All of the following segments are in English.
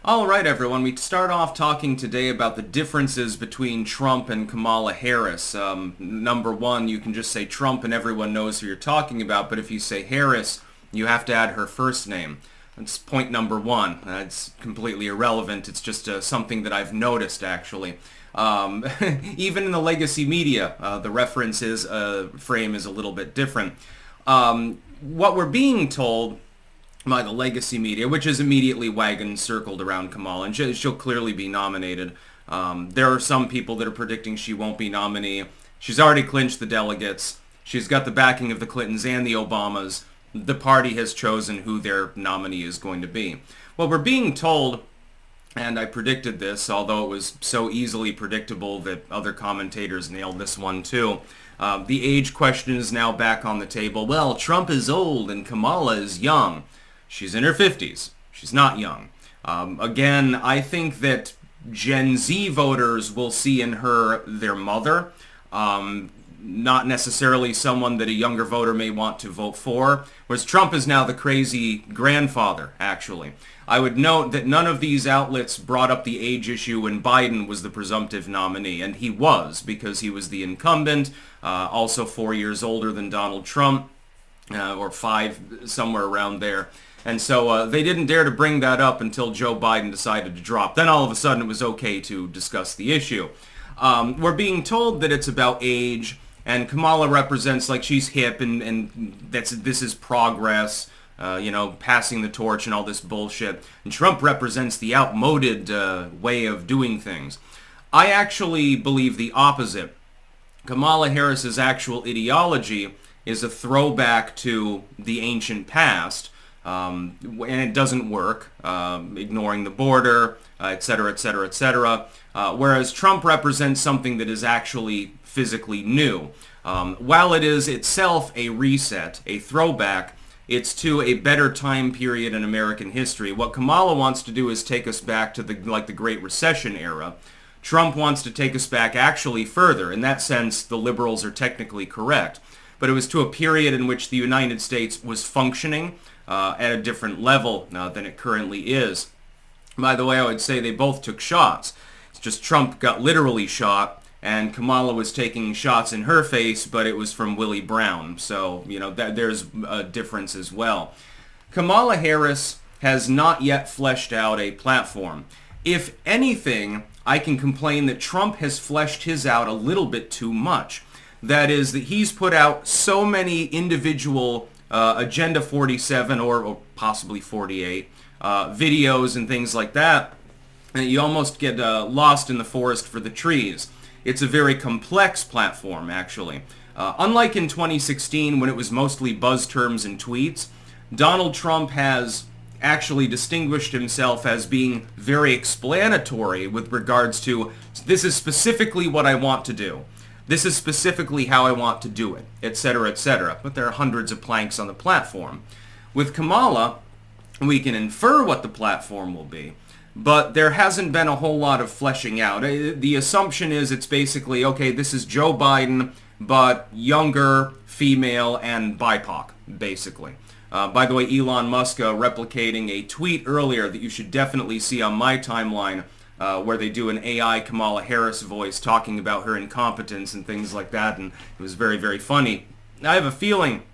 All right, everyone. We start off talking today about the differences between Trump and Kamala Harris. Number one, you can just say Trump and everyone knows who you're talking about, but if you say Harris, you have to add her first name. That's point number one. It's completely irrelevant. It's just something that I've noticed, actually. Even in the legacy media, the references frame is a little bit different. What we're being told by the legacy media, which is immediately wagon circled around Kamala, and she'll clearly be nominated. There are some people that are predicting she won't be nominee. She's already clinched the delegates. She's got the backing of the Clintons and the Obamas. The party has chosen who their nominee is going to be. What we're being told, and I predicted this, although it was so easily predictable that other commentators nailed this one too, the age question is now back on the table. Well, Trump is old and Kamala is young. She's in her 50s. She's not young. Again, I think that Gen Z voters will see in her their mother, not necessarily someone that a younger voter may want to vote for, whereas Trump is now the crazy grandfather, actually. I would note that none of these outlets brought up the age issue when Biden was the presumptive nominee, and he was, because he was the incumbent, also 4 years older than Donald Trump, or 5, somewhere around there. And so they didn't dare to bring that up until Joe Biden decided to drop. Then all of a sudden it was okay to discuss the issue. We're being told that it's about age, and Kamala represents, like, she's hip, and this is progress, passing the torch and all this bullshit. And Trump represents the outmoded way of doing things. I actually believe the opposite. Kamala Harris's actual ideology is a throwback to the ancient past, and it doesn't work, ignoring the border, et cetera, et cetera, et cetera, whereas Trump represents something that is actually physically new. While it is itself a reset, a throwback, it's to a better time period in American history. What Kamala wants to do is take us back to the Great Recession era. Trump wants to take us back actually further. In that sense, the liberals are technically correct. But it was to a period in which the United States was functioning at a different level than it currently is. By the way, I would say they both took shots. It's just Trump got literally shot, and Kamala was taking shots in her face, but it was from Willie Brown. So, there's a difference as well. Kamala Harris has not yet fleshed out a platform. If anything, I can complain that Trump has fleshed his out a little bit too much. That is, that he's put out so many individual Agenda 47 or possibly 48 videos and things like that, and you almost get lost in the forest for the trees. It's a very complex platform, actually. Unlike in 2016, when it was mostly buzz terms and tweets, Donald Trump has actually distinguished himself as being very explanatory with regards to, this is specifically what I want to do. This is specifically how I want to do it, etc., etc. But there are hundreds of planks on the platform. With Kamala, we can infer what the platform will be, but there hasn't been a whole lot of fleshing out. The assumption is it's basically, okay, this is Joe Biden, but younger, female, and BIPOC, basically. By the way, Elon Musk replicating a tweet earlier that you should definitely see on my timeline, where they do an AI Kamala Harris voice talking about her incompetence and things like that, and it was very, very funny. I have a feeling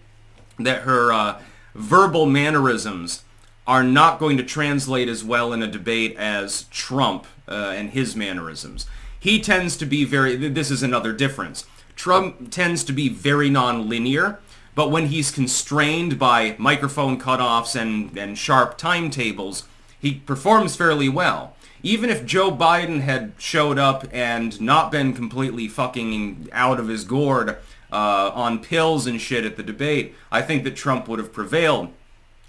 that her verbal mannerisms are not going to translate as well in a debate as Trump and his mannerisms. He tends to be this is another difference. Trump tends to be very non-linear, but when he's constrained by microphone cutoffs and sharp timetables, he performs fairly well. Even if Joe Biden had showed up and not been completely fucking out of his gourd on pills and shit at the debate, I think that Trump would have prevailed.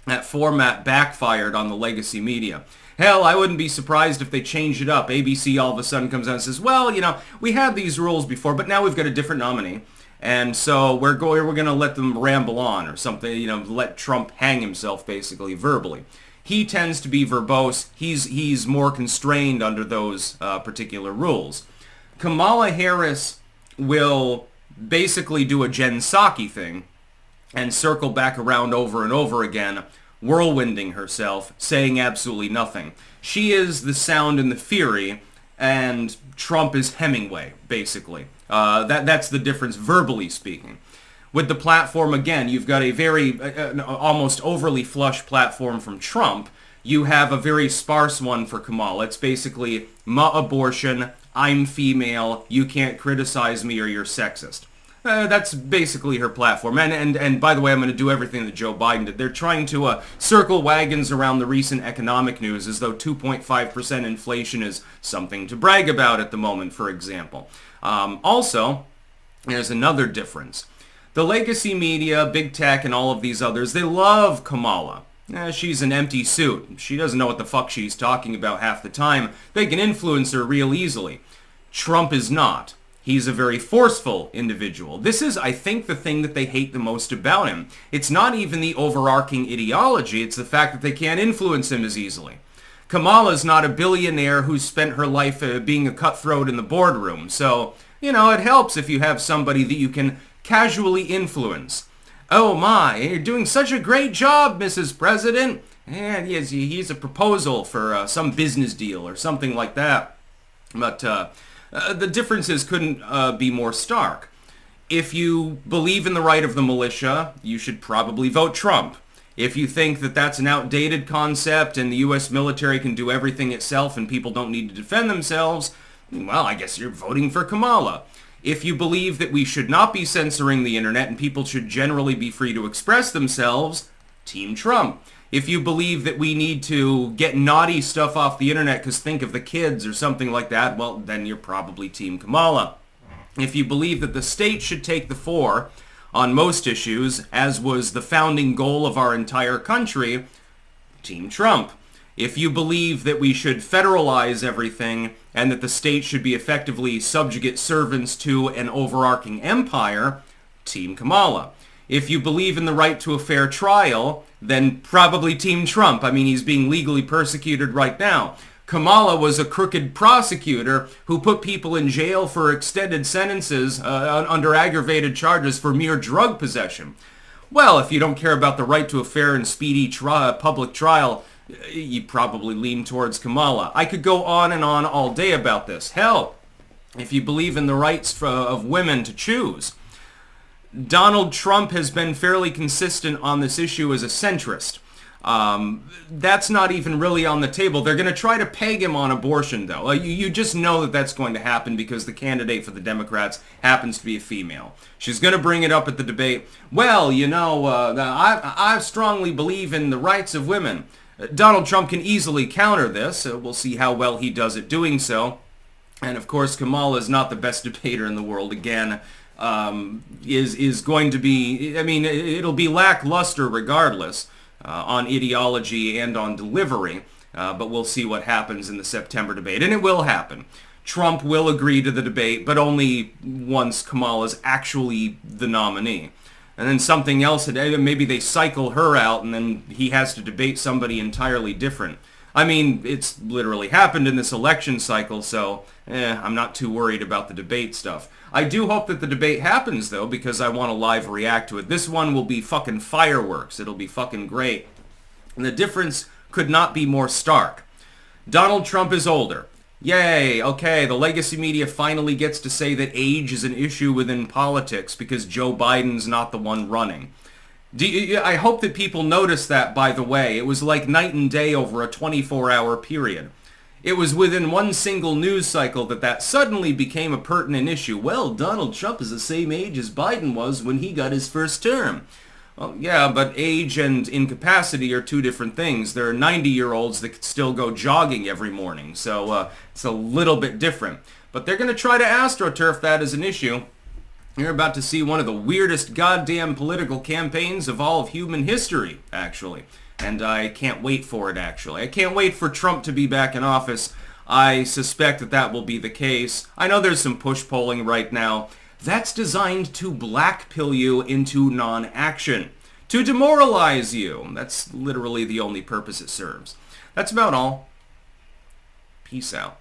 That format backfired on the legacy media. Hell, I wouldn't be surprised if they changed it up. ABC all of a sudden comes out and says, well, we had these rules before, but now we've got a different nominee. And so we're going to let them ramble on or something, let Trump hang himself basically verbally. He tends to be verbose. He's more constrained under those particular rules. Kamala Harris will basically do a Jen Psaki thing and circle back around over and over again whirlwinding herself, saying absolutely nothing. She is the sound and the fury, and Trump is Hemingway, basically. That's the difference, verbally speaking. With the platform, again, you've got a very, almost overly flush platform from Trump. You have a very sparse one for Kamala. It's basically, abortion, I'm female, you can't criticize me or you're sexist. That's basically her platform. And by the way, I'm going to do everything that Joe Biden did. They're trying to circle wagons around the recent economic news as though 2.5% inflation is something to brag about at the moment, for example. Also, there's another difference. The legacy media, big tech, and all of these others, they love Kamala. She's an empty suit. She doesn't know what the fuck she's talking about half the time. They can influence her real easily. Trump is not. He's a very forceful individual. This is, I think, the thing that they hate the most about him. It's not even the overarching ideology, it's the fact that they can't influence him as easily. Kamala's not a billionaire who's spent her life being a cutthroat in the boardroom. So, it helps if you have somebody that you can casually influence. Oh my, you're doing such a great job, Mrs. President. And he's a proposal for some business deal or something like that. But the differences couldn't be more stark. If you believe in the right of the militia, you should probably vote Trump. If you think that that's an outdated concept and the U.S. military can do everything itself and people don't need to defend themselves, well, I guess you're voting for Kamala. If you believe that we should not be censoring the internet and people should generally be free to express themselves, Team Trump. If you believe that we need to get naughty stuff off the internet because think of the kids or something like that, well, then you're probably Team Kamala. If you believe that the state should take the fore on most issues, as was the founding goal of our entire country, Team Trump. If you believe that we should federalize everything and that the state should be effectively subjugate servants to an overarching empire, Team Kamala. If you believe in the right to a fair trial, then probably Team Trump. I mean, he's being legally persecuted right now. Kamala was a crooked prosecutor who put people in jail for extended sentences under aggravated charges for mere drug possession. Well, if you don't care about the right to a fair and speedy public trial, you probably lean towards Kamala. I could go on and on all day about this. Hell, if you believe in the rights of women to choose, Donald Trump has been fairly consistent on this issue as a centrist. That's not even really on the table. They're going to try to peg him on abortion, though. You just know that that's going to happen because the candidate for the Democrats happens to be a female. She's going to bring it up at the debate. Well, I strongly believe in the rights of women. Donald Trump can easily counter this. We'll see how well he does at doing so. And of course, Kamala is not the best debater in the world. Again, is going to be, it'll be lackluster regardless on ideology and on delivery. But we'll see what happens in the September debate. And it will happen. Trump will agree to the debate, but only once Kamala's actually the nominee. And then something else, maybe they cycle her out and then he has to debate somebody entirely different. I mean, it's literally happened in this election cycle, so I'm not too worried about the debate stuff. I do hope that the debate happens, though, because I want to live react to it. This one will be fucking fireworks. It'll be fucking great. And the difference could not be more stark. Donald Trump is older. Yay, okay, the legacy media finally gets to say that age is an issue within politics because Joe Biden's not the one running. I hope that people notice that, by the way. It was like night and day over a 24-hour period. It was within one single news cycle that suddenly became a pertinent issue. Well, Donald Trump is the same age as Biden was when he got his first term. Well, yeah, but age and incapacity are two different things. There are 90-year-olds that could still go jogging every morning, so it's a little bit different. But they're going to try to astroturf that as an issue. You're about to see one of the weirdest goddamn political campaigns of all of human history, actually. And I can't wait for it, actually. I can't wait for Trump to be back in office. I suspect that will be the case. I know there's some push polling right now. That's designed to blackpill you into non-action. To demoralize you. That's literally the only purpose it serves. That's about all. Peace out.